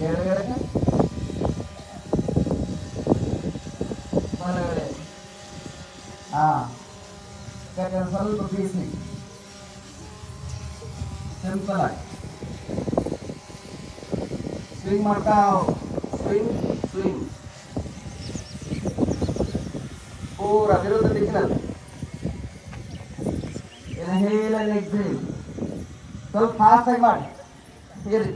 ಎಡಗಡೆ ಬಲಗಡೆ. ಸ್ವಲ್ಪ ಬೀಸಿ ಸಿಂಪಲ್ ಆಗಿ ಸ್ವಿಂಗ್ ಮಾಡ್ತಾ ಸ್ವಿಂಗ್ ಸ್ವಿಂಗ್ ಪೂರ ವಿರುದ್ಧ ದಿಕ್ಕಿನಲ್ಲಿ. Inhale and exhale. ಸ್ವಲ್ಪ ಫಾಸ್ಟ್ ಆಗಿ ಮಾಡಿ. ಹೇಳಿ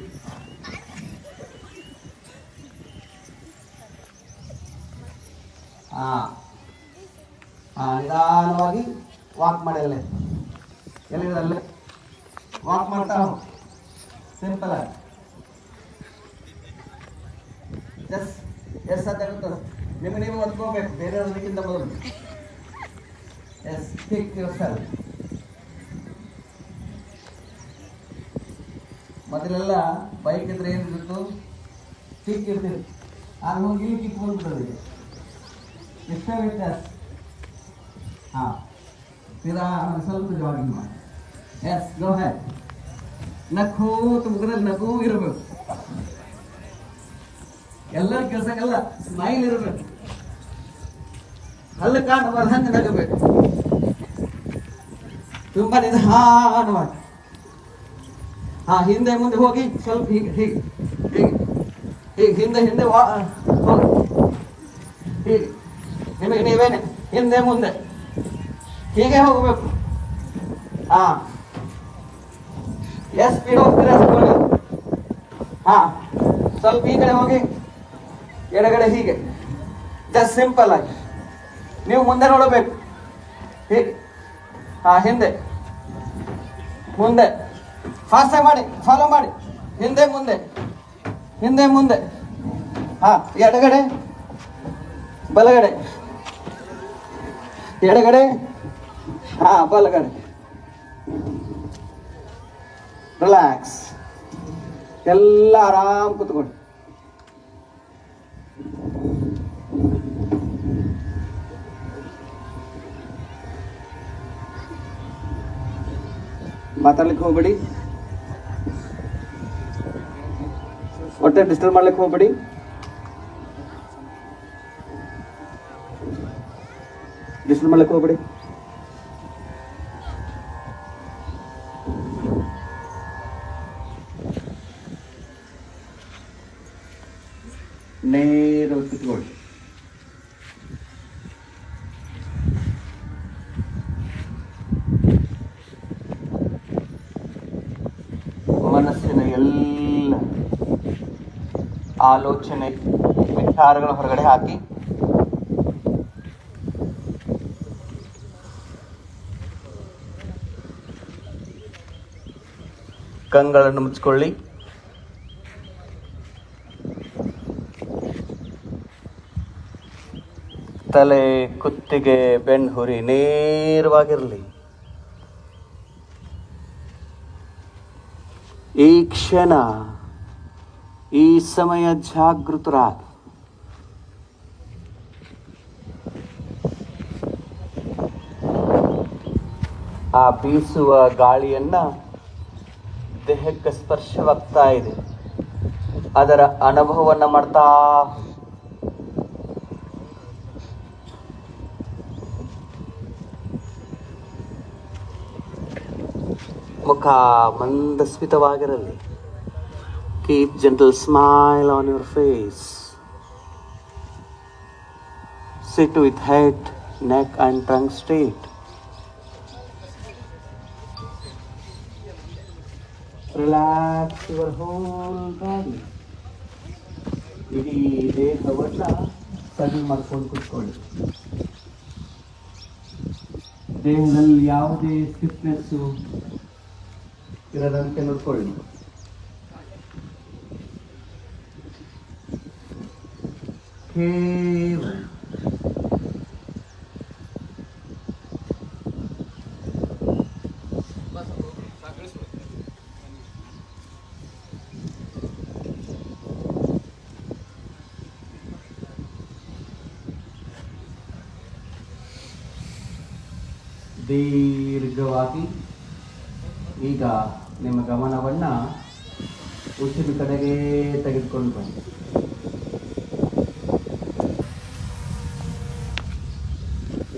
ನಿಧಾನವಾಗಿ ವಾಕ್ ಮಾಡಿ. ಎಲ್ಲಿರಲ್ಲೇ ವಾಕ್ ಮಾಡ್ತಾ ಸಿಂಪಲ್ ಆಗಿ. ಎಸ್ ಅಂತ ಗೊತ್ತದ ನಿಮಗೆ ನೀವು ಹೊತ್ಕೋಬೇಕು ಬೇರೆಯವ್ರಿಗಿಂತ ಮೊದಲು. Yes kick yourself. ಮೊದಲೆಲ್ಲ ಬೈಕ್ ಇದ್ರೆ ಏನಿರ್ತಿತ್ತು, ಕಿಕ್ ಇರ್ತಿತ್ತು. ಆಗ ಹೋಗಿ ಇಲ್ಲಿ ಕಿಕ್ ಬಂದ್ಬಿಡೋದು. ಎಷ್ಟೇ ವ್ಯತ್ಯಾಸ. ಸ್ವಲ್ಪ ಜಾಗಿಂಗ್ ಮಾಡಿ. Yes go had. ನಕ್ಕೋತ ಮುಖದಲ್ಲಿ ನಗು ಇರಬೇಕು. ಎಲ್ಲರ ಕೆಲಸಕ್ಕೆಲ್ಲ ಸ್ಮೈಲ್ ಇರಬೇಕು. ಹಲ್ಲು ಕಾಣಬಾರ್ದು, ಹಂಗೆ ನಗಬೇಕು. ತುಂಬಾ ನಿಧಾನವಾಗಿ. ಹಿಂದೆ ಮುಂದೆ ಹೋಗಿ ಸ್ವಲ್ಪ ಹೀಗೆ ಹೀಗೆ ಹೀಗೆ ಹೀಗೆ ಹಿಂದೆ ಹಿಂದೆ ಹೋಗಿ ಹೀಗೆ. ನಿಮಗೆ ನೀವೇನೆ ಹಿಂದೆ ಮುಂದೆ ಹೀಗೆ ಹೋಗಬೇಕು. ಎಷ್ಟು ಸ್ಪೀಡ್ ಹೋಗ್ತೀರಾ ಸ್ವಲ್ಪ ಈ ಕಡೆ ಹೋಗಿ ಎಡಗಡೆ ಹೀಗೆ. ಜಸ್ಟ್ ಸಿಂಪಲ್ ಆಗಿ ನೀವು ಮುಂದೆ ನೋಡಬೇಕು. ಹೀಗೆ ಹಿಂದೆ ಮುಂದೆ ಫಾಸ್ಟ್ ಆಗಿ ಮಾಡಿ. ಫಾಲೋ ಮಾಡಿ. ಹಿಂದೆ ಮುಂದೆ ಹಿಂದೆ ಮುಂದೆ. ಎಡಗಡೆ ಬಲಗಡೆ ಎಡಗಡೆ ಬಲಗಡೆ. ರಿಲ್ಯಾಕ್ಸ್. ಎಲ್ಲ ಆರಾಮ್ ಕೂತ್ಕೊಳ್ಳಿ. ಮಾತಾಡ್ಲಿಕ್ಕೆ ಹೋಗ್ಬೇಡಿ. ಹೊಟ್ಟೆ ಡಿಸ್ಟರ್ಬ್ ಮಾಡ್ಲಿಕ್ಕೆ ಹೋಗ್ಬೇಡಿ. ಡಿಸ್ಟರ್ಬ್ ಮಾಡ್ಲಿಕ್ಕೆ ಹೋಗ್ಬೇಡಿ. ನೇರ ಕೂತ್ಕೊಳ್ಳಿ. ಮನಸ್ಸಿನ ಎಲ್ಲ ಆಲೋಚನೆ ವಿಚಾರಗಳ ಹೊರಗಡೆ ಹಾಕಿ ಕಂಗಳನ್ನು ಮುಚ್ಚಿಕೊಳ್ಳಿ. ತಲೆ, ಕುತ್ತಿಗೆ, ಬೆನ್ಹುರಿ ನೇರವಾಗಿರಲಿ. ಈ ಕ್ಷಣ, ಈ ಸಮಯ ಜಾಗೃತರಾಗಿ ಆ ಬೀಸುವ ಗಾಳಿಯನ್ನ ದೇಹಕ್ಕೆ ಸ್ಪರ್ಶವಾಗ್ತಾ ಇದೆ, ಅದರ ಅನುಭವವನ್ನ ಮಾಡ್ತಾ ಮುಖ ಮಂದಸ್ಮಿತವಾಗಿರಲಿ. Keep gentle smile on your face. Sit with head, neck and tongue straight. Relax your whole body. ಇಡೀ ದೇಹವನ್ನ ಸರಿ ಮಾಡ್ಕೊಂಡು ಕೂತ್ಕೊಳ್ಳಿ. ದೇಹದಲ್ಲಿ ಯಾವುದೇ ಸ್ಟಿಫ್ನೆಸ್ಸು ಇರದಂತೆ ನೋಡ್ಕೊಳ್ಳಿ. ಕೇವಲ ದೀರ್ಘವಾಗಿ ಈಗ ನಿಮ್ಮ ಗಮನವನ್ನ ಉಸಿರು ಕಡೆಗೆ ತೆಗೆದುಕೊಂಡು ಬನ್ನಿ.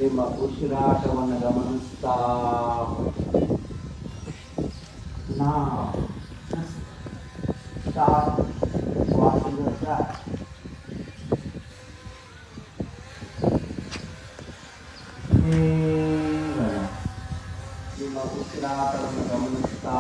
ನಿಮ್ಮ ಉಸಿರಾಟವನ್ನು ಗಮನಿಸ್ತಾ start washing your breath. ನಿಮ್ಮ ಉಸಿರಾಟವನ್ನು ಗಮನಿಸ್ತಾ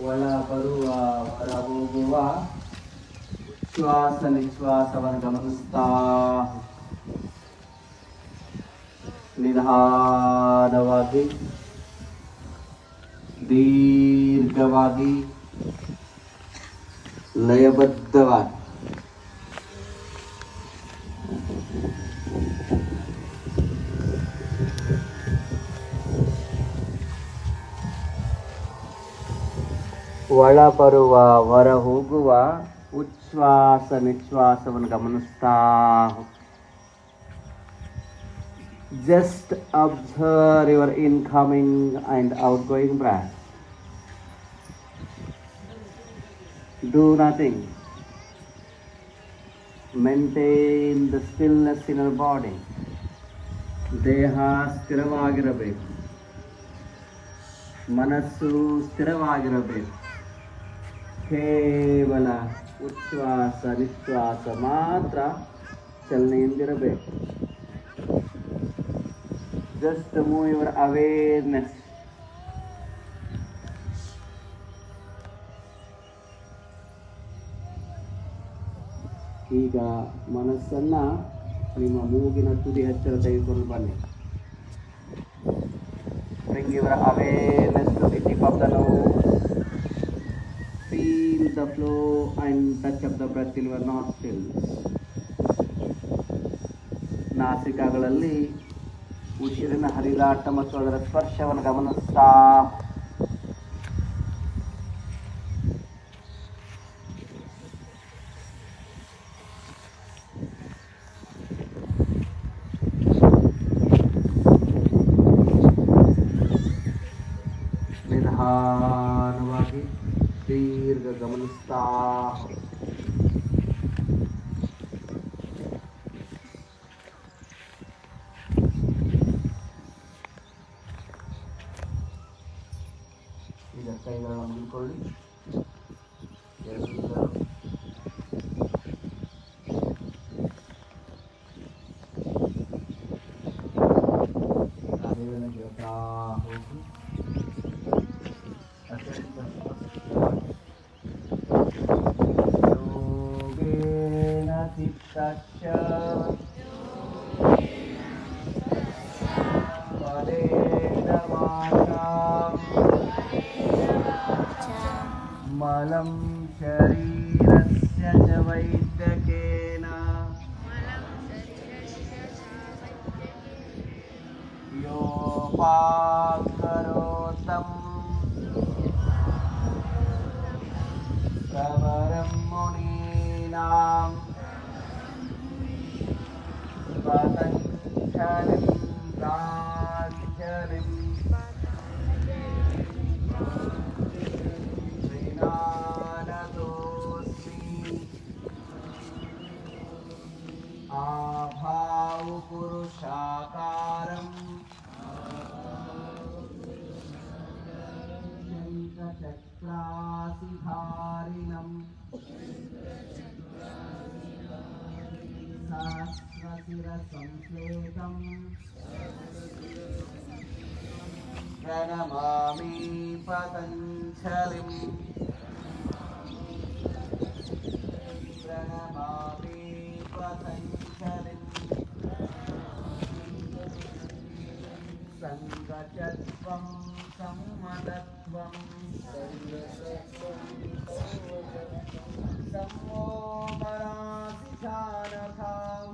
ಒಳ ಬರುವ ಹೊರ ಹೋಗುವ ಶ್ವಾಸ ನಿಶ್ವಾಸವನ್ನು ಗಮನಿಸ್ತಾ ನಿಧಾನವಾಗಿ ದೀರ್ಘವಾಗಿ ಲಯಬದ್ಧವಾಗಿ ಒಳ ಬರುವ ಹೊರ ಹೋಗುವ ಉಚ್ಛ್ವಾಸ ನಿಶ್ವಾಸವನ್ನು ಗಮನಿಸ್ತಾ just observe your incoming and outgoing breath. Do nothing. Maintain the stillness in your body. ದೇಹ ಸ್ಥಿರವಾಗಿರಬೇಕು, ಮನಸ್ಸು ಸ್ಥಿರವಾಗಿರಬೇಕು. ಕೇವಲ ಉಚ್ಛ್ವಾಸ ನಿಶ್ವಾಸ ಮಾತ್ರ ಚಲನೆಯಿಂದಿರಬೇಕು. Just move your awareness. ಈಗ ಮನಸ್ಸನ್ನ ನಿಮ್ಮ ಮೂಗಿನ ತುದಿ ಹತ್ತಿರ ತೆಗೆದುಕೊಂಡು ಬನ್ನಿ. Bring your awareness to the tip of the nose. Feel the flow and touch of the breath in your nostrils. ನಾಸಿಕಾಗಳಲ್ಲಿ ಉಸಿರಿನ ಹರಿದಾಟ ಮತ್ತು ಅದರ ಸ್ಪರ್ಶವನ್ನು ಗಮನಿಸ್ತಾ ನಿಧಾನವಾಗಿ ದೀರ್ಘ ಗಮನಿಸ್ತಾ ಈಗ ಕೈಗಳನ್ನು ಮುಗಿಕೊಳ್ಳಿ. ಎಲ್ಲರೂ ಅದೇನ ಹೇಳ್ತಾ ಹೋಗಿ ಯೋಗೇನ ಚಿತ್ತಸ್ಯ ಪರೇಣ ವಾಚಾ ಮಲಂ ಶರೀರಸ್ಯ ಚ ವೈದ್ಯಕೇನ ಯೋಪಾಕರೋತಂ ಸಮರಂ ಮುನೀನಾಂ ಪತಂಜಲಿಂ ಪ್ರಾಂಜಲಿಂ आभाव पुरुषाकारं शङ्खचक्रासिधारिणं सहस्रशिरसंश्लेषं प्रणमामि पतञ्जलिं प्रणमामि पतञ्जलिं सङ्गचत्वं सम्मदत्वं सम्मोहनासिधानथां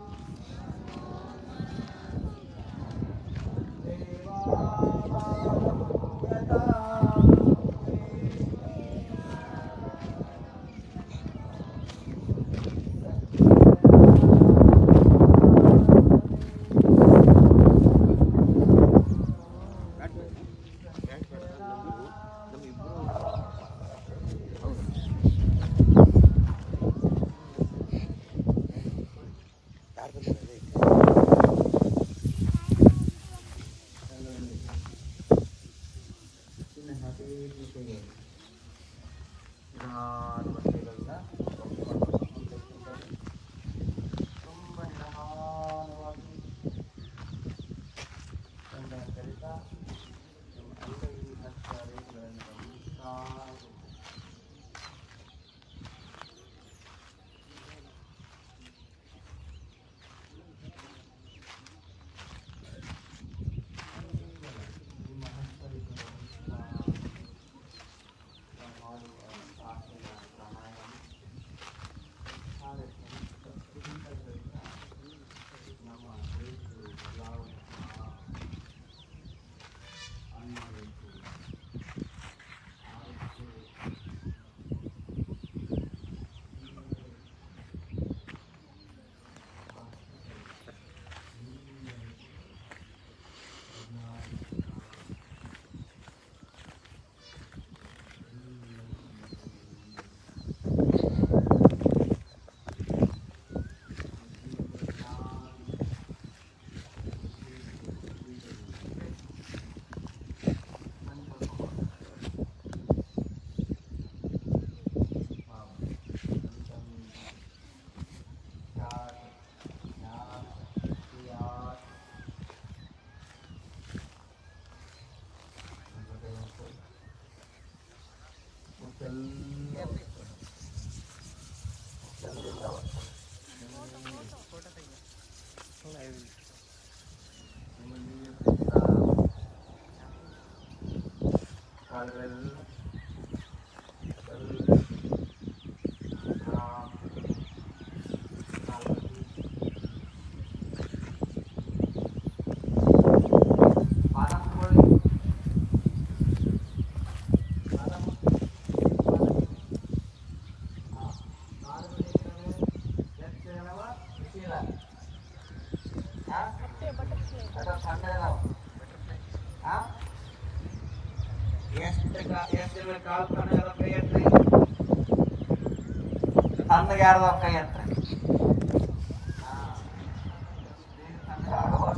ತಣ್ಣಗೆ ಯಾರ್ದು ಕೈ ಹತ್ರ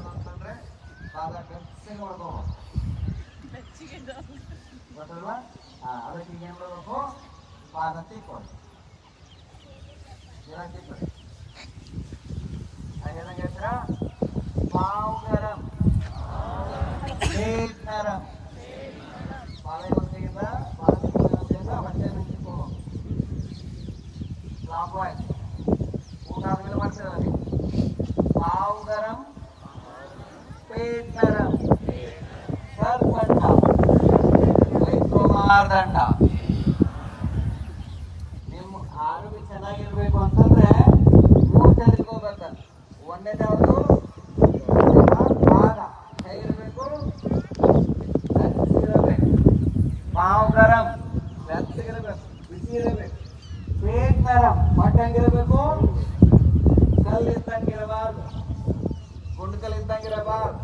ಅಂತಂದ್ರೆ ಗೊತ್ತಲ್ವಾ? ಅದಕ್ಕೆ ಈಗ ಏನ್ ಮಾಡಬೇಕು? ಪಾದ ತಿಕ್ಕೊಳ್ಳಿ. ಏನಂಗೆ ಹೇಳ್ತೀರಾ? ಪಾವ್ ಗರಂ ಪೇಟ್ ನರಂ. ಪಾದ ಹೊಟ್ಟೆಯಿಂದ ಹೊಟ್ಟೆ ತಿಕ್ಕೊಳ್ಳೋ ಕ್ಲಾಕ್ ವೈಸ್. ಊಟ ಆದ್ಮೇಲೆ ಮಾಡ್ತೀರ. ಪಾವ್ ಗರಂ ಪೇಟ್ ನರಂ ಸರ್ ದಂಡ ದಂಡ. ನಿಮ್ಮ ಆರೋಗ್ಯ ಚೆನ್ನಾಗಿರ್ಬೇಕು ಅಂತಂದ್ರೆ ಮೂರು ತಿಳ್ಕೋಬೇಕಂತ. ಒಂದೇದು ಯಾವುದು? ಪಾದ ಹೇಗಿರ್ಬೇಕು? ಬೆಚ್ಚಗಿರಬೇಕು. ಪಾವ್ ಗರಂ ಬೆಚ್ಚಗಿರಬೇಕು, ಬಿಸಿ ಇರಬೇಕು. ಪೇಟ್ ನರಂ ಹೊಟ್ಟೆ ಹೆಂಗಿರಬೇಕು? ಕಲ್ಲಿದ್ದಂಗಿರಬಾರ್ದು, ಗುಂಡ್ಕಲ್ಲಿದ್ದಂಗಿರಬಾರ್ದು.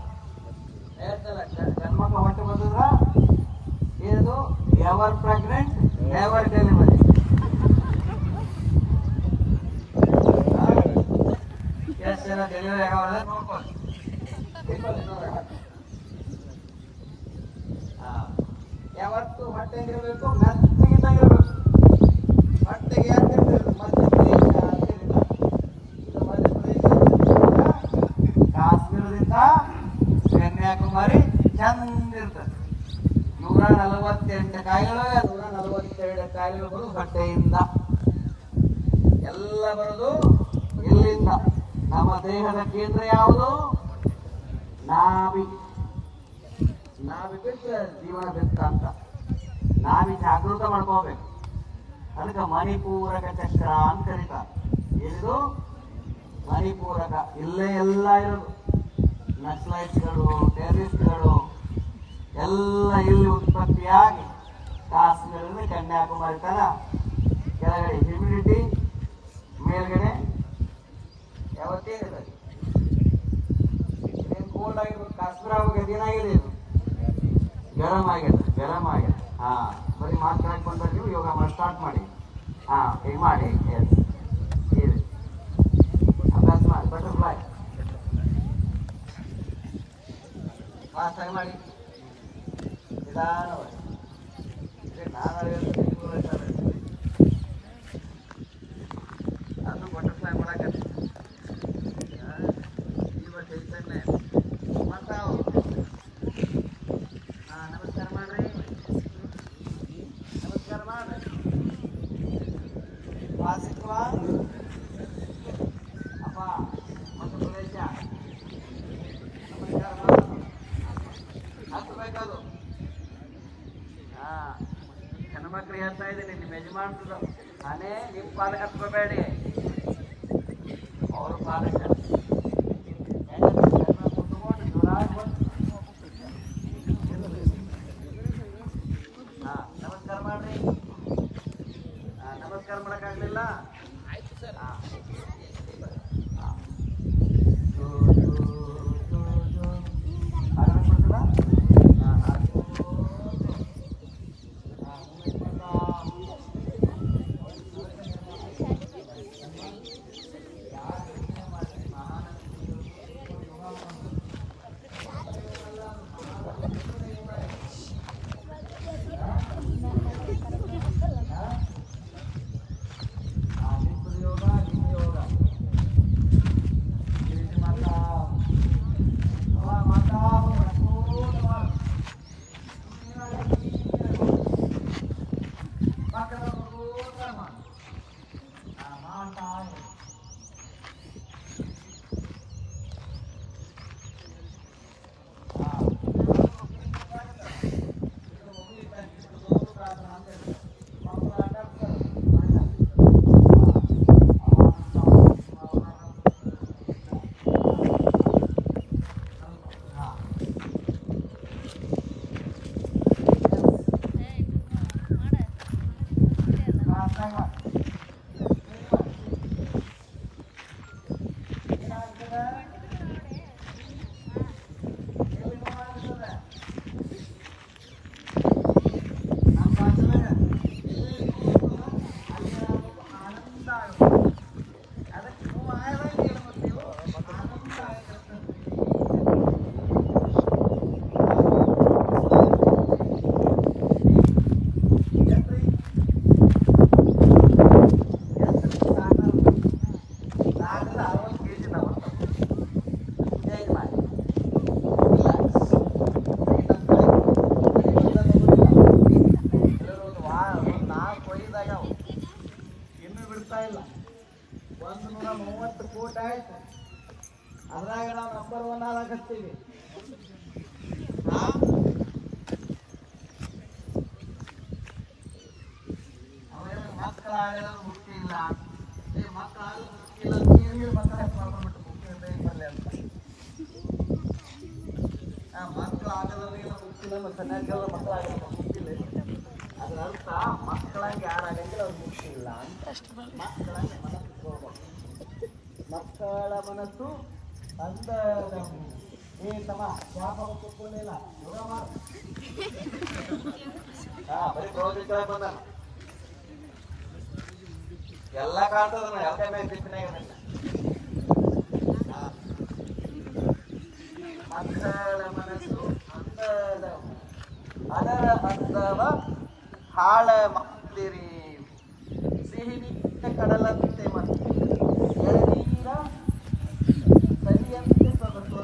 ಹೇಳ್ತಲ್ಲ ಗಂಡ್ಮಕ್ಳು ಹೊಟ್ಟೆ ಬಂದಿದ್ರ ಇದು ಎವರ್ ಪ್ರೆಗ್ನೆಂಟ್ ನೆವರ್ ಡೆಲಿವರಿ. ಎಷ್ಟು ಜನ ಡೆಲಿವರಿ ಆಗೋಲ್ಲ ನೋಡ್ಕೊಳ್ಳಿ. ಯಾವತ್ತು ಹೊಟ್ಟೆ ಹೆಂಗಿರ್ಬೇಕು? ಮೆತ್ತಗಿದ್ದಂಗಿರ್ಬೇಕು. ಹೊಟ್ಟೆಗೆ ಯಾಕಿರ್ತಿರ್ಬೇಕು? ಕಾಶ್ಮೀರದಿಂದ ಕನ್ಯಾಕುಮಾರಿ ಚಂದ ಇರ್ತದೆ. 148 ಕಾಯಿಗಳು, 142 ಕಾಯಿಗಳು ಬರೋದು ಹೊಟ್ಟೆಯಿಂದ. ಎಲ್ಲ ಬರೋದು ಇಲ್ಲಿಂದ. ನಮ್ಮ ದೇಹದ ಕೇಂದ್ರ ಯಾವುದು? ನಾಭಿ. ನಾಭಿ ಬಿಟ್ಟು ಜೀವನ ಬಿತ್ತ ಅಂತ ನಾಭಿ ಜಾಗೃತ ಮಾಡ್ಕೋಬೇಕು. ಅದಕ್ಕೆ ಮಣಿಪೂರಕ ಚಕ್ರ ಅಂತ ಕರೀತಾರೆ. ಏನಿದು? ಮಣಿಪೂರಕ. ಇಲ್ಲೇ ಎಲ್ಲ ಇರೋದು. ನಕ್ಸಲೈಟ್ಸ್ಗಳು, ಟೆರರಿಸ್ಟ್ಗಳು ಎಲ್ಲ ಇಲ್ಲಿ ಉತ್ಪತ್ತಿಯಾಗಿ ಕಾಶ್ಮೀರದಿಂದ ಕನ್ಯಾಕುಮಾರಿ ತರ ಕೆಳಗಡೆ ಹ್ಯೂಮಿಡಿಟಿ, ಮೇಲ್ಗಡೆ ಯಾವತ್ತೇನಿದೆ ಇದೇನು ಕೋಲ್ಡ್ ಆಗಿರ್ಬೇಕು. ಕಾಶ್ಮೀರ ಆಗೋದು ಏನಾಗಿದೆ? ಇದು ಗರಂ ಆಗಿದೆ, ಗರಂ ಆಗಿದೆ. ಬರೀ ಮಾತು ಹಾಕೊಂಡ್ರೆ ನೀವು ಯೋಗ ಮಾಡಿ ಸ್ಟಾರ್ಟ್ ಮಾಡಿ. ಈಗ ಮಾಡಿ. ಎಸ್ ಅಭ್ಯಾಸ ಮಾಡಿ. ಬಟರ್ಫ್ಲೈ ಫಾಸ್ಟಾಗಿ ಮಾಡಿ, ನಿಧಾನವಾಗಿ. ಅದು ಬಟರ್ಫ್ಲೈ ಮಾಡಕ್ಕೆ ಮಾಡ್ತಾವ. ನಮಸ್ಕಾರ ಮಾಡ್ರಿ, ನಮಸ್ಕಾರ ಮಾಡ್ರಿ. ವಾಸಿತ್ವ ಅಪ್ಪ ಮತ್ತು ಪ್ರದೇಶ ನಮಸ್ಕಾರ ಮಾಡಿ ಹತ್ತಬೇಕದು. ಹೆಣ್ಮಕ್ಳು ಹೇಳ್ತಾ ಇದ್ದೀನಿ, ನಿಮ್ಮ ಯಜಮಾನ್ರು ನಾನೇ ನಿಮ್ಮ ಪಾಲಕ ಹತ್ಕೋಬೇಡಿ, ಅವ್ರ ಪಾಲಕ. ನಮಸ್ಕಾರ ಮಾಡ್ರಿ. ನಮಸ್ಕಾರ ಮಾಡಕ್ಕಾಗ್ಲಿಲ್ಲ? ಆಯ್ತು ಸರ್. 130 ಆಯ್ತು. ಅದ್ರಾಗ ನಾವು ನಂಬರ್ 1 ಆಗತ್ತೀವಿ. ಮಕ್ಕಳಾಗಲ್ಲ ಮುಖ್ಯ ಇಲ್ಲ, ಮಕ್ಕಳಾಗಲ್ಲ ಮುಖ್ಯ ಇಲ್ಲ, ಮಕ್ಕಳ ಮಾಡ್ಕೊಂಡ್ಬಿಟ್ಟು ಮುಖ್ಯ ಬರಲಿ ಅಂತ. ಮಕ್ಕಳಾಗಲ್ಲ ಮುಖ್ಯ ಇಲ್ಲ, ಚೆನ್ನಾಗಿಲ್ಲ ಮಕ್ಕಳಾಗಲ್ಲ ಮುಖ್ಯ ಇಲ್ಲ. ಅದರ ಅರ್ಥ ಮಕ್ಕಳಂಗೆ ಯಾರಾಗಂಗಿಲ್ಲ ಅವ್ರು ಮುಖ್ಯ ಇಲ್ಲ ಅಂತ. ಮಕ್ಕಳಂಗೆ ಮನಸ್ಸು ಹೋಗ್ಬೇಕು. ಮಕ್ಕಳ ಮನಸ್ಸು ಅಂದ ತಮ್ಮ ವ್ಯಾಪಾರ ಕೂತ್ಕೊಂಡಿಲ್ಲ ಬರೀ ಪ್ರಾಜೆಕ್ಟ್ ಬಂದ ಎಲ್ಲ ಕಾಣ್ತದ ಎಲ್ಲ ಮಕ್ಕಳ ಮನಸ್ಸು ಅಂದದ ಅದರ ಅಂದವ ಹಾಳ ಮಕ್ಕಳಿರಿ ಸಿಹಿ ಕಡಲಂತೆ ಮತ್ತೆ ಎಳನೀರ ಸರಿಯಂತೆ ಸೊಗಸು.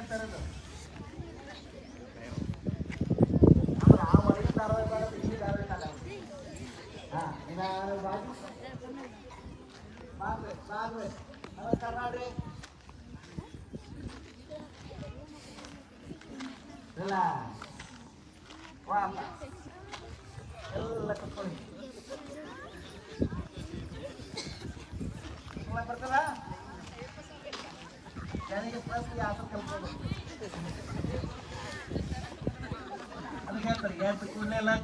ತರೋದು ಅಂದ್ರೆ ಆ ಒಳಗಿನ ಧಾರಾವಾಹಿ ಬೇಡ ಇಲ್ಲಿ ಧಾರಾವಾಹಿ ಬೇಡ ಹಾಂ ನಿಧಾನ ಬಾಜು ಮಾಡ್ರಿ ನಮಸ್ಕಾರ ಮಾಡ್ರಿ ಇಲ್ಲ ವಾ ಎಲ್ಲ ಕಟ್ಕೊಳ್ಳಿ ಬರ್ತಲ್ಲ ನನಗೆ ಪ್ಲಸ್ ಯಾವ ಕಲ್ತ್ಕೊಂಡು ಅದಕ್ಕೆ ಹೇಳ್ತಾರೆ ಗ್ಯಾಸ್ ಕೂಡಲೇ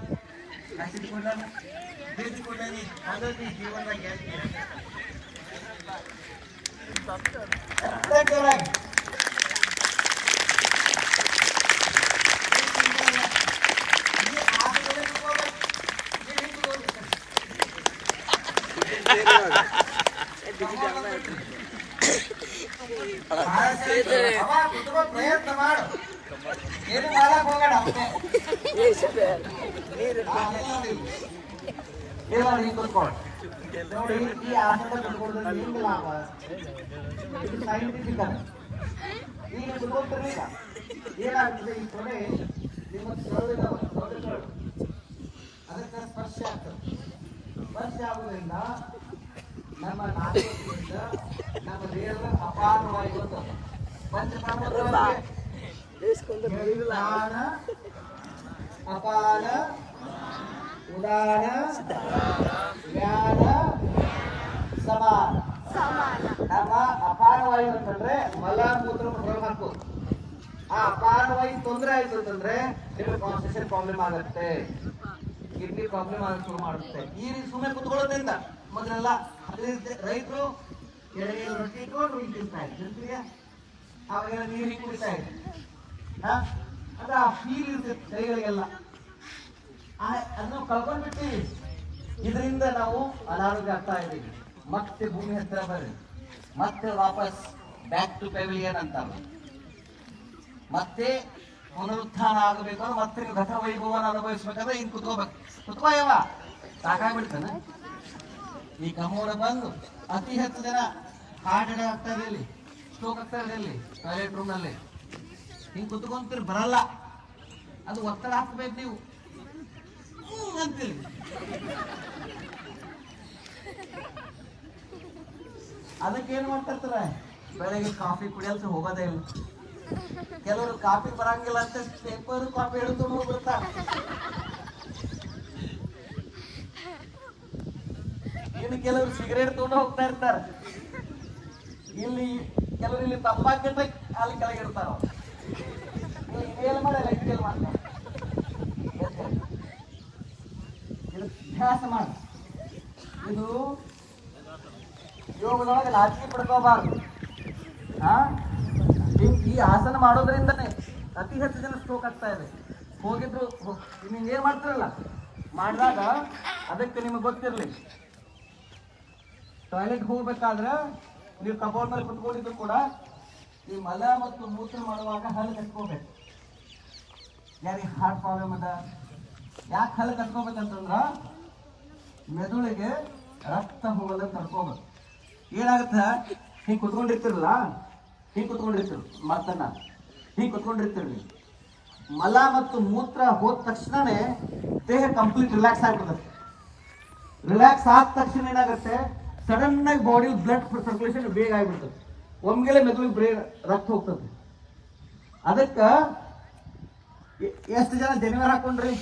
ಆಸಿಡ್ ಕೂಡಲೇ ಬೀಜ ಕೂಡಲೇ ಹಾಗಾಗಿ ಜೀವನದಾಗ ಗ್ಯಾಸ್ ಪ್ರಯತ್ನ ಮಾಡು ಏನು ಮಾಡಕ್ ಹೋಗೋಣ ಇಲ್ಲ ನೀನು ಕೂತ್ಕೊಂಡು ನೋಡಿ ಈ ಆಸನ ಕೂತ್ಕೊಳ್ಳೋದ್ರಲ್ಲಿ ಏನು ಲಾಭ ಸೈಂಟಿಫಿಕ್ ಅಲ್ಲ ಈಗ ಕೂತ್ಕೊಳ್ತಿರ್ಲಿಲ್ಲ ಏನಾಗ್ತದೆ ಈ ತೊಡೆ ನಿಮ್ಮ ತೊಡೆ ಅದಕ್ಕೆ ಸ್ಪರ್ಶ ಆಗ್ತದೆ ಸ್ಪರ್ಶ ಆಗುವುದರಿಂದ ನಮ್ಮ ನಾಲಿಗೆಯಿಂದ ನಮ್ಮ ದೇಹದ ಅಪಾರವಾಗಿ ಬರ್ತದೆ ಪಂಚಪ್ರಾಣ ಅಪಾನ ಉದಾನ ವ್ಯಾನ ಸಮಾನ ನಮ್ಮ ಅಪಾರವಾಯು ಅಂತಂದ್ರೆ ಮಲ ಮೂತ್ರ ಹೊರ ಹಾಕೋದು ಆ ಅಪಾರವಾಯು ತೊಂದರೆ ಆಯ್ತು ಅಂತಂದ್ರೆ ನಿಮಗೆ ಕಾನ್ಸ್ಟಿಟ್ಯೂಷನ್ ಪ್ರಾಬ್ಲಮ್ ಆಗುತ್ತೆ ಕಿಡ್ನಿ ಪ್ರಾಬ್ಲಮ್ ಆಗಿ ಶುರು ಮಾಡುತ್ತೆ ಈ ರೀತಿ ಸುಮ್ಮನೆ ಕುತ್ಕೊಳ್ಳೋದ್ರಿಂದ ಮೊದಲೆಲ್ಲ ರೈತರು ಎಳೆಯಲ್ಲಿ ರೊಟ್ಟಿ ಇಟ್ಕೊಂಡು ಹಿಂಗೆ ತಿಂತಾ ಇದ್ರು ಅವಾಗೆಲ್ಲ ನೀರು ಹಿಂಗೆ ಕುಡಿತಾ ಇದ್ರು ಅಂದ್ರೆ ಆ ಫೀಲ್ ಇರ್ತೈತೆ ಕೈಗಳಿಗೆಲ್ಲ ಅದನ್ನು ಕಳ್ಕೊಂಡ್ಬಿಟ್ಟಿವಿ ಇದರಿಂದ ನಾವು ಅನಾರೋಗ್ಯ ಆಗ್ತಾ ಇದ್ದೀವಿ ಮತ್ತೆ ಭೂಮಿ ಹತ್ತಿರ ಬರ್ರಿ ಮತ್ತೆ ವಾಪಸ್ ಬ್ಯಾಕ್ ಟು ಪೆವಿಲಿಯನ್ ಅಂತಾರೆ ಮತ್ತೆ ಪುನರುತ್ಥಾನ ಆಗಬೇಕು ಮತ್ತೆ ನೀವು ಘಟ ವೈಭವನ ಅನುಭವಿಸ್ಬೇಕಂದ್ರೆ ಹಿಂಗೆ ಕುತ್ಕೋಯವ ಸಾಕಾಗ್ಬಿಡ್ತಾನೆ ಈ ಕಮೋಡ ಬಂದು ಅತಿ ಹೆಚ್ಚು ಜನ ಹಾರ್ಟ್ ಅಟ್ಯಾಕ್ ಆಗ್ತಾ ಇದೆ ಇಲ್ಲಿ ಸ್ಟ್ರೋಕ್ ಆಗ್ತಾ ಇದೆ ಇಲ್ಲಿ ಟಾಯ್ಲೆಟ್ ರೂಮ್ನಲ್ಲಿ ಹಿಂಗೆ ಕುತ್ಕೊಂತೀರಿ ಬರಲ್ಲ ಅದು ಒತ್ತಡ ಹಾಕ್ಬೇಕು ನೀವು ಅಂತೀರಿ ಅದಕ್ಕೇನು ಮಾಡ್ತಿರ್ತಾರೆ ಬೆಳಗ್ಗೆ ಕಾಫಿ ಕುಡಿಯಲ್ಸ ಹೋಗೋದೇ ಇಲ್ಲ ಕೆಲವರು ಕಾಫಿ ಬರಂಗಿಲ್ಲ ಅಂತ ಪೇಪರ್ ಕಾಫಿ ಹಿಡಿದು ಹೋಗ್ಬಿಡ್ತಾರೆ ಇನ್ನು ಕೆಲವರು ಸಿಗರೇಟ್ ತಗೊಂಡು ಹೋಗ್ತಾ ಇರ್ತಾರೆ ಇಲ್ಲಿ ಕೆಲವರು ಇಲ್ಲಿ ತಂಬಾಕಿಂದ ಅಲ್ಲಿ ಕೆಳಗೆ ಇಡ್ತಾರ ಇದೇನು ಮಾಡಲ್ಲ ಇದೇನು ಮಾಡ್ತಾರೆ ಇದು ಅಭ್ಯಾಸ ಮಾಡಿ ಇದು ಯೋಗದೊಳಗೆ ನಾಚಿಕೆ ಪಡ್ಕೋಬಾರ್ದು ಈ ಆಸನ ಮಾಡೋದ್ರಿಂದನೇ ಅತಿ ಹೆಚ್ಚು ಜನ ಸ್ಟ್ರೋಕ್ ಆಗ್ತಾ ಇದೆ ಹೋಗಿದ್ರು ನಿಮ್ಗೆ ಏನ್ ಮಾಡ್ತಿರಲ್ಲ ಮಾಡಿದಾಗ ಅದಕ್ಕೆ ನಿಮಗೆ ಗೊತ್ತಿರಲಿ ಟಾಯ್ಲೆಟ್ ಹೋಗ್ಬೇಕಾದ್ರೆ ನೀವು ಕಬೋರ್ಡ್ ಮೇಲೆ ಕುತ್ಕೊಂಡಿದ್ರು ಕೂಡ ಈ ಮಲ ಮತ್ತು ಮೂತ್ರ ಮಾಡುವಾಗ ಹಲ್ಲು ಕಟ್ಕೋಬೇಕು ಯಾರಿಗೆ ಹಾರ್ಟ್ ಪ್ರಾಬ್ಲಮ್ ಅದ ಯಾಕೆ ಹಲ್ಲು ಕಟ್ಕೋಬೇಕಂತಂದ್ರ ಮೆದುಳಿಗೆ ರಕ್ತ ಹೋಗೋದ ತಡ್ಕೋಬೇಕು ಏನಾಗುತ್ತೆ ಹಿಂಗೆ ಕುತ್ಕೊಂಡಿರ್ತಿರಲ್ಲ ಹಿಂಗೆ ಕುತ್ಕೊಂಡಿರ್ತೀರಿ ಮತ್ತನ್ನ ಹಿಂಗೆ ಕುತ್ಕೊಂಡಿರ್ತೀರಿ ಮಲ ಮತ್ತು ಮೂತ್ರ ಹೋದ ತಕ್ಷಣನೇ ದೇಹ ಕಂಪ್ಲೀಟ್ ರಿಲ್ಯಾಕ್ಸ್ ಆಗ್ಬಿಡುತ್ತೆ ರಿಲ್ಯಾಕ್ಸ್ ಆದ ತಕ್ಷಣ ಏನಾಗುತ್ತೆ ಸಡನ್ ಆಗಿ ಬಾಡಿ ಬ್ಲಡ್ ಸರ್ಕ್ಯುಲೇಷನ್ ಬೇಗ ಆಗಿಬಿಡ್ತದೆ ಒಮ್ಮೆಲೆ ಮೆದುಳಿಗೆ ಬ್ರೇನ್ ರಕ್ತ ಹೋಗ್ತದೆ ಅದಕ್ಕೆ ಎಷ್ಟು ಜನ ಜನಿವಾರ ಹಾಕೊಂಡ್ರಿ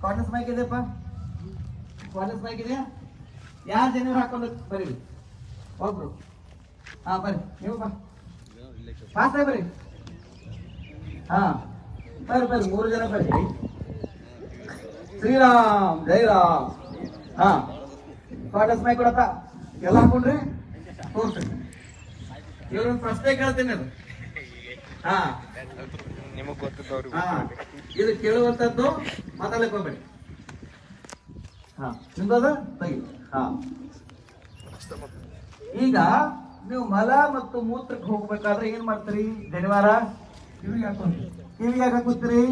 ಕಾಟನ್ಸ್ ಮೈಕ್ ಇದೆಯಪ್ಪ ಕಾಟನ್ಸ್ ಮೈಕ್ ಇದೆಯಾ ಯಾರು ಜನಿವಾರ ಹಾಕೊಂಡು ಬರೀ ಒಬ್ರು ಬರ್ರಿ ನೀವು ಫಾಸ್ಟ್ ಆಗಿ ಬರ್ರಿ ಬರ್ರಿ 3 ಜನ ಬರ್ರಿ ಶ್ರೀರಾಮ್ ಜೈ ರಾಮ್ ಕಾಟನ್ಸ್ ಮೈಕ್ ಕೊಡತ್ತ ಎಲ್ಲ ಹಾಕೊಂಡ್ರಿ ತೋರ್ಸಿ ಇವ್ರೊಂದು ಪ್ರಶ್ನೆ ಕೇಳ್ತೀನಿ ಅದು ಇದು ಕೇಳುವಂತದ್ದು ಮಾತಾಡಲಿಕ್ಕೆ ಹೋಗ್ಬೇಡಿ ನಿಮ್ದು ತೆಗಿ ಈಗ ನೀವು ಮಲ ಮತ್ತು ಮೂತ್ರಕ್ಕೆ ಹೋಗ್ಬೇಕಾದ್ರೆ ಏನ್ ಮಾಡ್ತೀರಿ ಜನಿವಾರ ಕಿವಿಗೆ ಹಾಕೋತೀರಿ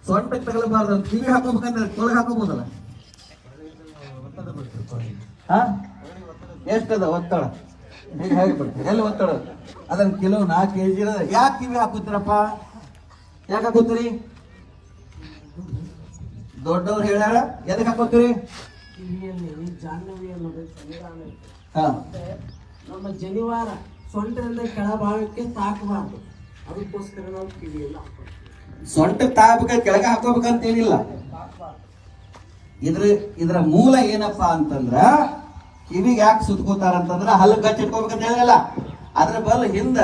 ಸೊಂಟಕ್ಕೆ ತಗೊಳ್ಬಾರ್ದು ಕಿವಿ ಹಾಕೋಬೇಕಂದ್ರೆ ತೊಳಗೆ ಹಾಕೋಬಹುದಲ್ಲ ಎಷ್ಟದ ಒತ್ತಡ ಹೀಗೆ ಹಾಕಿಬಿಡ್ರಿ. ಎಲ್ಲಿ ಒತ್ತಡ ಅದನ್ನ ಕಿಲೋ 4 kg ಯಾಕೆ ಕಿವಿ ಹಾಕುತ್ತೀರಪ್ಪ? ಯಾಕೆ ಹಾಕೋತೀರಿ? ದೊಡ್ಡವ್ರು ಹೇಳ್ಯಾರ ಎದಕ್ಕೆ ಹಾಕೋತೀರಿ? ಕಿವಿಯಲ್ಲಿ ಜಾಹ್ನವಿ ಅನ್ನೋದು ಸಂವಿಧಾನ ಐತೆ. ಹಾ, ನಮ್ಮ ಜನಿವಾರ ಸೊಂಟದಿಂದ ಕೆಳಭಾಗಕ್ಕೆ ತಾಕಬಾರ್ದು, ಅದಕ್ಕೋಸ್ಕರ ನಾವು ಕಿವಿಯಲ್ಲಿ ಹಾಕೋತೀವಿ. ಸೊಂಟ ತಾಪಕ ಕೆಳಗೆ ಹಾಕೋಬೇಕಂತ ಏನಿಲ್ಲ. ಇದ್ರ ಮೂಲ ಏನಪ್ಪಾ ಅಂತಂದ್ರ ಕಿವಿಗೆ ಯಾಕೆ ಸುತ್ಕೋತಾರಂತಂದ್ರ ಹಲ್ಲು ಗಚ್ಚಿಟ್ಕೋಬೇಕಂತ ಹೇಳಿರಲ್ಲ. ಅದ್ರ ಬಲ್ ಹಿಂದ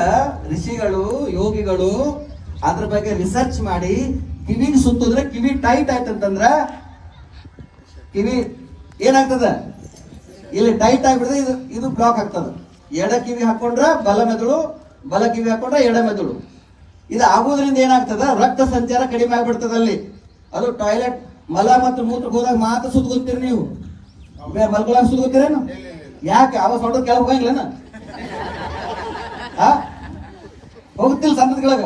ಋಷಿಗಳು ಯೋಗಿಗಳು ಅದ್ರ ಬಗ್ಗೆ ರಿಸರ್ಚ್ ಮಾಡಿ ಕಿವಿಗೆ ಸುತ್ತಿದ್ರೆ ಕಿವಿ ಟೈಟ್ ಆಯ್ತಂತಂದ್ರ ಕಿವಿ ಏನಾಗ್ತದ, ಇಲ್ಲಿ ಟೈಟ್ ಆಗ್ಬಿಡ್ತದೆ, ಇದು ಬ್ಲಾಕ್ ಆಗ್ತದ. ಎಡ ಕಿವಿ ಹಾಕೊಂಡ್ರ ಬಲ ಮೆದುಳು, ಬಲ ಕಿವಿ ಹಾಕೊಂಡ್ರ ಎಡ ಮೆದುಳು. ಇದು ಆಗೋದ್ರಿಂದ ಏನಾಗ್ತದ, ರಕ್ತ ಸಂಚಾರ ಕಡಿಮೆ ಆಗ್ಬಿಡ್ತದ ಅಲ್ಲಿ. ಅದು ಟಾಯ್ಲೆಟ್ ಮಲ ಮತ್ತು ಮೂತ್ರಕ್ಕೆ ಹೋದಾಗ ಮಾತ್ರ ಸುತ್ಕೊತೀರಿ ನೀವು, ಮಲ್ಕೊಳಕ್ ಸುತ್ಕೋತೀರೇನು? ಯಾಕೆ ಅವ ಸೊಡ್ಡ ಕೆಳಗೆ ಹೋಗಂಗಿಲ್ಲನ? ಹೋಗ್ತಿಲ್ಲ ಸಣ್ಣದ ಕೆಳಗ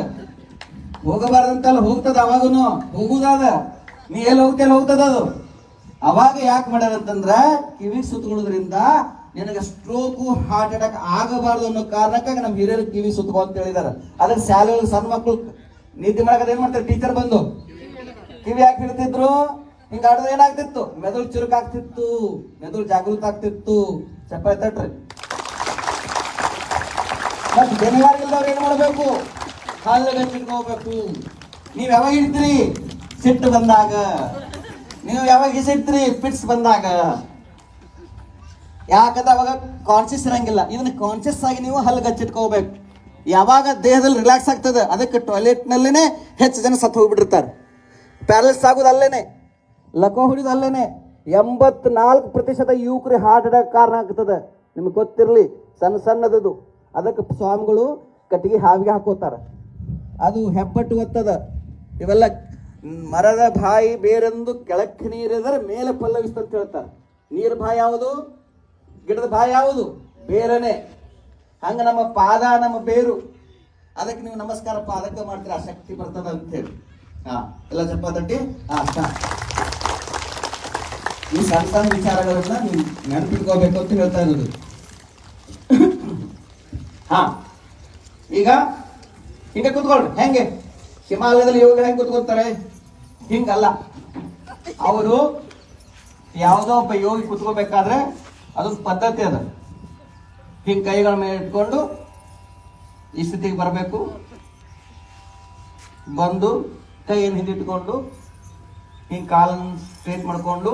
ಹೋಗಬಾರ್ದಂತಲ್ಲ, ಹೋಗ್ತದ ಅವಾಗನು ಹೋಗುದಾದ. ನೀ ಎಲ್ಲಿ ಹೋಗ್ತೇನೆ ಹೋಗ್ತದ ಅದು. ಅವಾಗ ಯಾಕೆ ಮಾಡ್ಯಾರಂತಂದ್ರ ಕಿವಿಗೆ ಸುತ್ತಕೊಳ್ಳೋದ್ರಿಂದ ನಿನಗೆ ಸ್ಟ್ರೋಕು ಹಾರ್ಟ್ ಅಟ್ಯಾಕ್ ಆಗಬಾರ್ದು ಅನ್ನೋ ಕಾರಣಕ್ಕಾಗಿ ನಮ್ಮ ಹಿರಿಯರು ಕಿವಿ ಸುತ್ತಕೋ ಅಂತ ಹೇಳಿದಾರೆ. ಅದಕ್ಕೆ ಶಾಲೆಯಲ್ಲಿ ಸಣ್ಣ ಮಕ್ಕಳು ನೀತಿ ಮಾಡಕದ ಏನ್ ಮಾಡ್ತಾರೆ, ಟೀಚರ್ ಬಂದು ಕಿವಿ ಯಾಕೆ ಹಿಡ್ತಿದ್ರು, ಹಿಂಗ ಆಡಿದ್ರೆ ಏನಾಗ್ತಿತ್ತು, ಮೆದುಳು ಚುರುಕಾಗ್ತಿತ್ತು, ಮೆದುಳು ಜಾಗೃತ ಆಗ್ತಿತ್ತು. ಚಪ್ಪಾಳೆ ತಟ್ರಿ. ಮತ್ತೆ ಜನಗಾರಿಲ್ದವ್ರು ಏನ್ ಮಾಡ್ಬೇಕು, ಹಲ್ಲಗಚ್ಚಿಟ್ಕೋಬೇಕು. ನೀವ್ ಯಾವಾಗ ಹಿಡ್ತೀರಿ, ಸಿಟ್ಟು ಬಂದಾಗ. ನೀವು ಯಾವಾಗ ಹಿಸಿಡ್ತೀರಿ, ಪಿಟ್ಸ್ ಬಂದಾಗ. ಯಾಕಂದ್ರೆ ಅವಾಗ ಕಾನ್ಶಿಯಸ್ ಇರಂಗಿಲ್ಲ. ಇದನ್ನ ಕಾನ್ಶಿಯಸ್ ಆಗಿ ನೀವು ಹಲ್ಲಗಚ್ಚಿಟ್ಕೋಬೇಕು. ಯಾವಾಗ ದೇಹದಲ್ಲಿ ರಿಲ್ಯಾಕ್ಸ್ ಆಗ್ತದೆ, ಅದಕ್ಕೆ ಟಾಯ್ಲೆಟ್ ನಲ್ಲೇನೆ ಹೆಚ್ಚು ಜನ ಸತ್ತು ಹೋಗ್ಬಿಟ್ಟಿರ್ತಾರೆ. ಪ್ಯಾರಲಿಸ್ ಆಗೋದು ಅಲ್ಲೇನೆ, ಲಕೋ ಹೊಡಿದು ಅಲ್ಲೇನೆ. 84% ಯುವಕರಿಗೆ ಹಾರ್ಟ್ ಅಟ್ಯಾಕ್ ಕಾರಣ ಆಗ್ತದೆ. ನಿಮ್ಗೆ ಗೊತ್ತಿರಲಿ, ಸಣ್ಣ ಸಣ್ಣದದು. ಅದಕ್ಕೆ ಸ್ವಾಮಿಗಳು ಕಟ್ಟಿಗೆ ಹಾವಿಗೆ ಹಾಕೋತಾರ, ಅದು ಹೆಬ್ಬಟ್ಟು ಒತ್ತದ. ಇವೆಲ್ಲ ಮರದ ಬಾಯಿ ಬೇರೆಂದು ಕೆಳಕ್ಕೆ ನೀರಿದರೆ ಮೇಲೆ ಪಲ್ಲವಿಸ್ತಂತ ಹೇಳ್ತಾರೆ. ನೀರು ಬಾಯಿ ಯಾವುದು, ಗಿಡದ ಬಾಯಿ ಯಾವುದು, ಬೇರೆನೆ. ಹಂಗ ನಮ್ಮ ಪಾದ ನಮ್ಮ ಬೇರು. ಅದಕ್ಕೆ ನೀವು ನಮಸ್ಕಾರ ಪಾದಕ್ಕೆ ಮಾಡ್ತೀರ, ಆ ಶಕ್ತಿ ಬರ್ತದ ಅಂತ ಹೇಳಿ. ಹಾ, ಎಲ್ಲ ಚಪ್ಪ ತಟ್ಟಿ. ಈ ಸಣ್ಣ ಸಣ್ಣ ವಿಚಾರಗಳನ್ನ ನೀವು ನೆನಪಿಟ್ಕೋಬೇಕು ಅಂತ ಹೇಳ್ತಾ ಇರೋದು. ಹಾ, ಈಗ ಹಿಂಗೆ ಕುತ್ಕೊಳ್ರಿ. ಹೆಂಗೆ ಹಿಮಾಲಯದಲ್ಲಿ ಯೋಗ ಹೆಂಗೆ ಕುತ್ಕೊತಾರೆ, ಹಿಂಗಲ್ಲ. ಅವರು ಯಾವುದೋ ಒಬ್ಬ ಯೋಗಿ ಕುತ್ಕೋಬೇಕಾದ್ರೆ ಅದೊಂದು ಪದ್ಧತಿ ಅದ. ಹಿಂಗೆ ಕೈಗಳ ಮೇಲೆ ಇಟ್ಕೊಂಡು ಈ ಸ್ಥಿತಿಗೆ ಬರಬೇಕು. ಬಂದು ಕೈಯನ್ನು ಹಿಂದಿಟ್ಕೊಂಡು ಹಿಂಗೆ ಕಾಲನ್ನು ಸ್ಟ್ರೇಟ್ ಮಾಡ್ಕೊಂಡು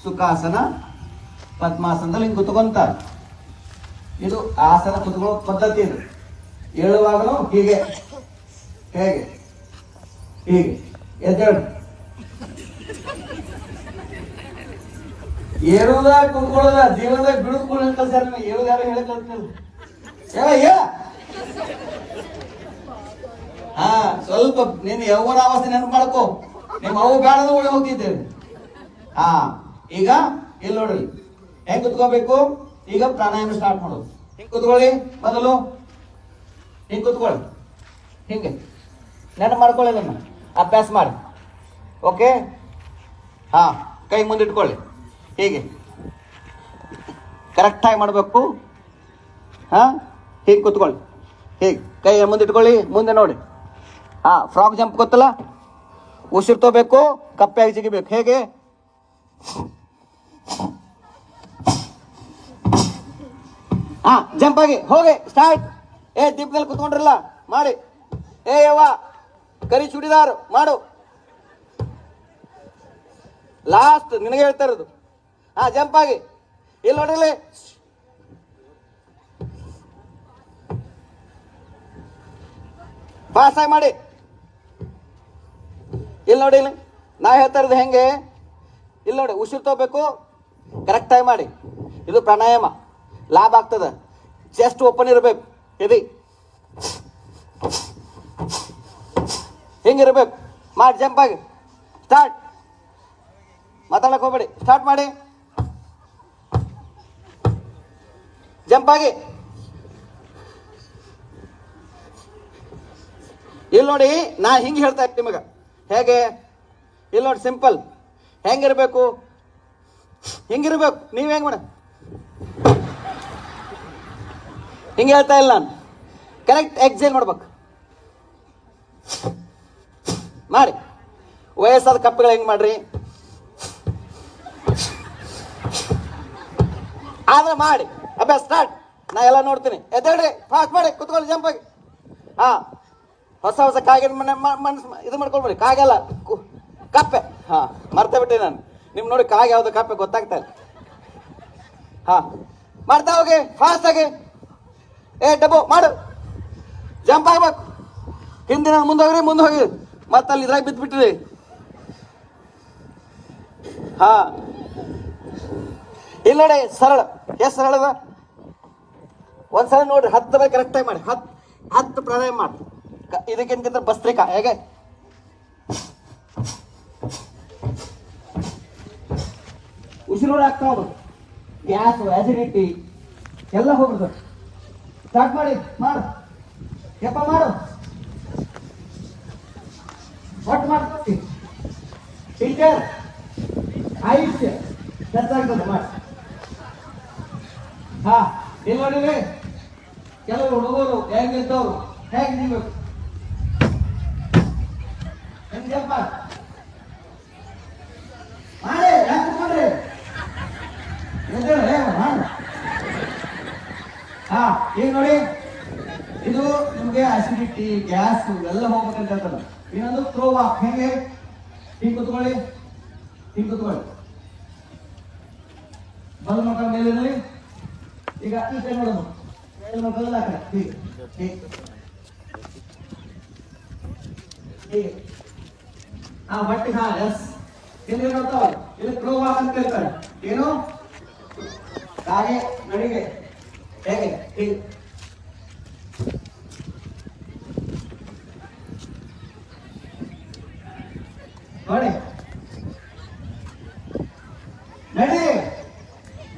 ಸುಖಾಸನ, ಪದ್ಮಾಸನದಲ್ಲಿ ಹಿಂಗೆ ಕುತ್ಕೊಂತಾರೆ. ಇದು ಆಸನ ಕುತ್ಕೊಳ್ಳೋ ಪದ್ಧತಿ. ಇದು ಹೇಳುವಾಗಲೂ ಹೀಗೆ, ಹೇಗೆ ಹೀಗೆ ಎದ್ದೇಳು. ಏಳುದಾಗ ಕುತ್ಕೊಳ್ಳೋದ, ಜೀವನದಾಗ ಬಿಡುದ್ಕೊಳ್ಳಿ ಅಂತ ಸರ್. ನೀವು ಏಳುದಾರ ಹೇಳಿ ಕಲ್ತಿಲ್ಲ. ಹಾ, ಸ್ವಲ್ಪ ನೀನು ಯೌವನ ಅವಸ್ಥೆ ನೆನಪು ಮಾಡ್ಕೋ. ನಿಮ್ಮ ಅವು ಬೇಡದ ಒಳ್ಳೆ ಹೋಗ್ತಿದ್ದೇವೆ. ಹಾ, ಈಗ ಇಲ್ಲಿ ನೋಡ್ರಿ ಹೆಂಗ್ ಕುತ್ಕೋಬೇಕು. ಈಗ ಪ್ರಾಣಾಯಾಮ ಸ್ಟಾರ್ಟ್ ಮಾಡೋದು. ಹಿಂಗ್ ಕುತ್ಕೊಳ್ಳಿ. ಮೊದಲು ಹಿಂಗ್ ಕುತ್ಕೊಳ್ಳಿ, ಹಿಂಗೆ ನೆನಪು ಮಾಡ್ಕೊಳ್ಳಿ, ಅದನ್ನ ಅಭ್ಯಾಸ ಮಾಡಿ. ಓಕೆ. ಹಾ, ಕೈ ಮುಂದಿಟ್ಕೊಳ್ಳಿ. ಹೀಗೆ ಕರೆಕ್ಟಾಗಿ ಮಾಡಬೇಕು. ಹಾ, ಹೀಗೆ ಕುತ್ಕೊಳ್ಳಿ. ಹೀಗೆ ಕೈ ಮುಂದಿಟ್ಕೊಳ್ಳಿ, ಮುಂದೆ ನೋಡಿ. ಹಾ, ಫ್ರಾಕ್ ಜಂಪ್ ಗೊತ್ತಲ್ಲ, ಉಸಿರು ತಗೋಬೇಕು, ಕಪ್ಪೆಯಾಗಿ ಜಿಗಿಬೇಕು. ಹೇಗೆ, ಹಾ, ಜಂಪ್ ಆಗಿ ಹೋಗಿ ಸ್ಟಾರ್ಟ್. ದೀಪದಲ್ಲಿ ಕುತ್ಕೊಂಡ್ರಲ್ಲ, ಮಾಡಿ. ಯವ್ವ ಕರಿ ಚೂಡಿದಾರು ಮಾಡು. ಲಾಸ್ಟ್ ನಿನಗೆ ಹೇಳ್ತಾ ಇರೋದು. ಹಾ, ಜಂಪ್ ಆಗಿ ಇಲ್ಲಿ ನೋಡಿರ್ಲಿ. ಪಾಸ್ ಆಗಿ ಮಾಡಿ. ಇಲ್ಲಿ ನೋಡಿ, ಇಲ್ಲಿ ನಾ ಹೇಳ್ತಾ ಇರೋದು ಹೆಂಗೆ, ಇಲ್ಲಿ ನೋಡಿ. ಉಸಿರು ತಗೋಬೇಕು, ಕರೆಕ್ಟಾಗಿ ಮಾಡಿ. ಇದು ಪ್ರಾಣಾಯಾಮ, ಲಾಭ ಆಗ್ತದೆ. ಚೆಸ್ಟ್ ಓಪನ್ ಇರಬೇಕು, ಎದಿ ಹಿಂಗಿರ್ಬೇಕು. ಮಾಡಿ, ಜಂಪ್ ಆಗಿ ಸ್ಟಾರ್ಟ್. ಮಾತಾಡಕ್ ಹೋಗ್ಬೇಡಿ, ಸ್ಟಾರ್ಟ್ ಮಾಡಿ. ಜಂಪ್ ಆಗಿ ಇಲ್ಲಿ ನೋಡಿ. ನಾ ಹಿಂಗೆ ಹೇಳ್ತಾ ಇರ್ತೀನಿ ನಿಮಗೆ ಹೇಗೆ. ಇಲ್ಲಿ ನೋಡಿ, ಸಿಂಪಲ್. ಹೆಂಗಿರ್ಬೇಕು, ಹಿಂಗಿರ್ಬೇಕು. ನೀವ್ ಹೆಂಗ್ ಮಾಡ, ಹಿಂಗೆ ಹೇಳ್ತಾ ಇಲ್ಲ ನಾನು. ಕರೆಕ್ಟ್ ಎಕ್ಸೇಲ್ ಮಾಡ್ಬೇಕು. ಮಾಡಿ. ವಯಸ್ಸಾದ ಕಪ್ಪುಗಳು ಹೆಂಗೆ ಮಾಡ್ರಿ, ಆದ್ರೆ ಮಾಡಿ. ಅಭ್ಯಾಸ ಸ್ಟಾರ್ಟ್. ನಾ ಎಲ್ಲ ನೋಡ್ತೀನಿ. ಎದ್ದೇಳ್ರಿ, ಫಾಸ್ಟ್ ಮಾಡಿ, ಕುತ್ಕೊಳ್ಳಿ, ಜಂಪ್ ಆಗಿ. ಹಾಂ, ಹೊಸ ಕಾಗೆ ಮನಸ್ಸು ಇದು ಮಾಡ್ಕೊಳ್ಬೇಡಿ. ಕಾಗೆಲ್ಲ ಕಪ್ಪೆ. ಹಾಂ, ಮರ್ತೇ ಬಿಟ್ಟೆ ನಾನು. ನಿಮ್ ನೋಡಿ ಕಾಗೆ ಯಾವ್ದು ಕಪ್ಪೆ ಗೊತ್ತಾಗ್ತಾ ಇಲ್ಲ. ಹಾಂ, ಮಾಡ್ತಾ ಹೋಗಿ ಫಾಸ್ಟ್ ಆಗಿ. ಡಬ್ಬು ಮಾಡು, ಜಂಪ್ ಆಗ್ಬೇಕು. ಹಿಂದಿನ ಮುಂದೆ ಹೋಗಿ ಮತ್ತೆ ಅಲ್ಲಿ ಇದ್ರಾಗ ಬಿದ್ದುಬಿಟ್ರಿ. ಹಾಂ, ಇಲ್ಲಿ ನೋಡಿ ಸರಳ. ಎಷ್ಟು ಸರಳ ಅದ. ಒಂದ್ಸಲ ನೋಡ್ರಿ, 10 ಬಾರಿ ಕರೆಕ್ಟಾಗಿ ಮಾಡಿ. 10 ಪ್ರಾಣಾಯಾಮ ಮಾಡಿ. ಇದಕ್ಕಿಂತ ಭಸ್ತ್ರಿಕಾ ಹೇಗೆ ಉಸಿರೋಡು ಆಗ್ತಾ ಹೋಗ್ಬೇಕು. ಗ್ಯಾಸ್, ಆಸಿಡಿಟಿ ಎಲ್ಲ ಹೋಗ್ಬೇಕು. ಸ್ಟಾರ್ಟ್ ಮಾಡಿ. ಮಾಡು ಯಪ್ಪ, ಮಾಡು. ಒಟ್ಟು ಮಾಡ್ತೀವಿ. ಟೀಚರ್ ಆಯುಷ್ಯ ಹೆಚ್ಚಾಗ್ತದೆ. ಮಾಡಿ. ಹಾ, ಇಲ್ಲಿ ನೋಡಿದ್ರೆ ಕೆಲವರು ಹುಡುಗರು ಹೇಗೆ ನಿಂತವ್ರು ಹೇಗೆ ನಿಲ್ಬೇಕು. ಹೆಂಗಪ್ಪ ಮಾಡಿ, ಯಾಕೆ ಮಾಡ್ರಿ. ಹಾ, ಈಗ ನೋಡಿ, ಇದು ನಿಮ್ಗೆ ಆಸಿಡಿಟಿ, ಗ್ಯಾಸ್ ಎಲ್ಲ ಹೋಗ್ಬೇಕಂತ ಹೇಳ್ತಾರೆ. ಇನ್ನೊಂದು ಥ್ರೋ ವಾಕ್. ಹೆಂಗೆ ಹಿಂಗ್ ಕುತ್ಕೊಳ್ಳಿ, ಹಿಂಗ್ ಕುತ್ಕೊಳ್ಳಿ. ಬಲ್ ಮಕ್ಕಳ ಮೇಲೆ ಈಗ ಈ ಕೈ ನೋಡೋದು. ಮಕ್ಕಳೆಲ್ಲ ಹೀಗೆ ಹೀಗೆ. ಹಾ, ಬಟ್ಟೆ. ಹಾ, ಎಸ್. ಇಲ್ಲಿ ನೋಡ್ತಾವ, ಇಲ್ಲಿ ಥ್ರೋ ವಾಕ್ ಅಂತ ಹೇಳ್ತಾರೆ. ಏನು ಕಾಗೆ ನಡಿಗೆ ಹೇಗೆ ಹೀಗೆ. ನೋಡಿ, ನಡಿ.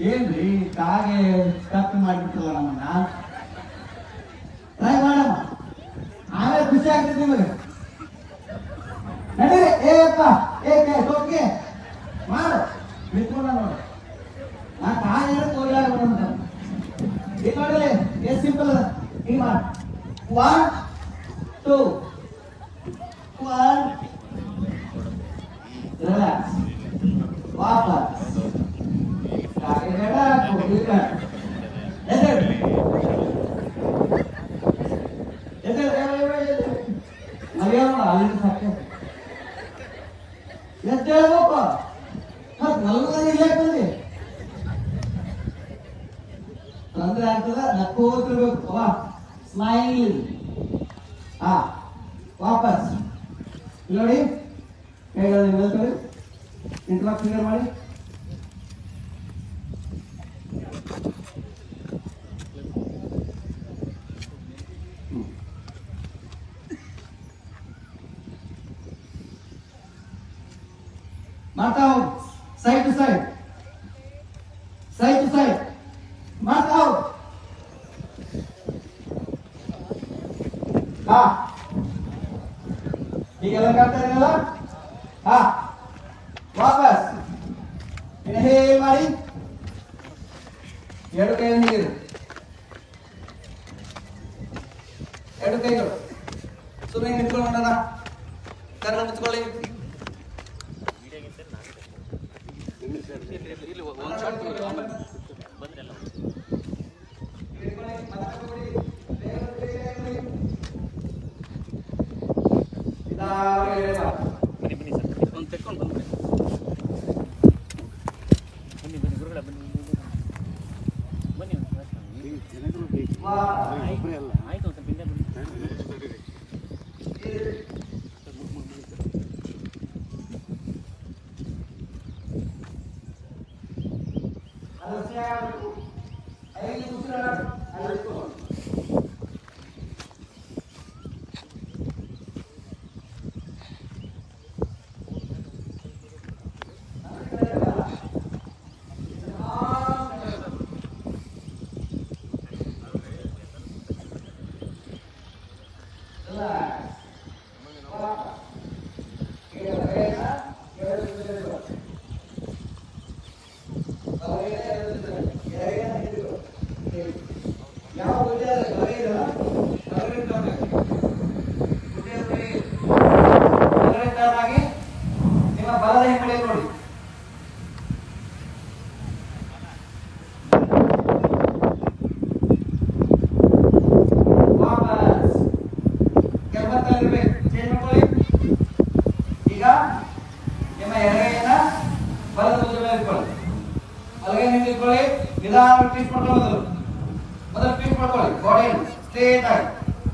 ಏನ್ರಿ ಕಾಗೆ ತಪ್ಪು ಮಾಡಿಬಿಟ್ರಲ್ಲ ನಮ್ಮನ್ನ. ಟ್ರೈ ಮಾಡಮ್ಮ, ಆಮೇಲೆ ಖುಷಿ ಆಗ್ತದೆ ನಿಮಗೆ. ನಡೀರಿ. ಏಪ್ಪ ಏಕೆ ಮಾಡು. ನಿಂತ್ಕೊಂಡ ನೋಡಿ, ನಾ ಕಾಗೆ ತೋರಿಯಾಗ ಈಗ ನೋಡಿರಿ ಎಷ್ಟು ಸಿಂಪಲ್ ಅದ. ಹಿಂಗೆ ಮಾಡಿ. 1 2 1 ರಿಲ್ಯಾಕ್ಸ್. ವಾಪಸ್ ಕಾಗೆ ಬೇಡ, ಕೋಗಿಲೆ ಬೇಡ. ಎದ್ದೇಳು, ಮರ್ಯಾದ ಅಲ್ಲಿಂದ ಸಾಕು. ಎದ್ದೇಳ್ಬೇಕು. ನಲ್ವತ್ತು ಇಲ್ಲ ಆಗ್ತದೆ ಅಂದ್ರೆ ಆಗ್ತದ. ನಕ್ಕೋತಿರ್ಬೇಕು. ವಾ, ಸ್ಮೈಲ್. ಹಾ, ವಾಪಸ್ ನೋಡಿ. ಕೈಗಳಲ್ಲಿ ಮೇಲ್ಕೊಳ್ಳಿ, ಇಂಟರ್ಲಾಕ್ ಫಿಂಗರ್ ಮಾಡಿ. ಮಾಡ್ತಾ ಹೋಗಿ, side to side, side to side ಮಾಡ್ತಾ ಹೋಗಿ. ಹಾ, ಹೀಗೆಲ್ಲ ಮಾಡ್ತಾ ಇರಲ್ಲ. ಹಾ, ವಾಪಸ್ ಇನ್ಹೇಲ್ ಮಾಡಿ. ಎರಡು ಕೈ ನೀರು, ಎರಡು ಕೈಗಳು ಸುಮ್ಮನೆ ನಿಂತ್ಕೊಳ್ಳೋಣ. ಕರ್ಣ ನಿಂತ್ಕೊಳ್ಳಿ.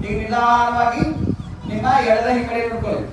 ಈಗ ನಿಧಾನವಾಗಿ ನಿಮ್ಮ ಎಡದ ಈ ಕಡೆ ನೋಡ್ಕೊಳ್ಳಿ.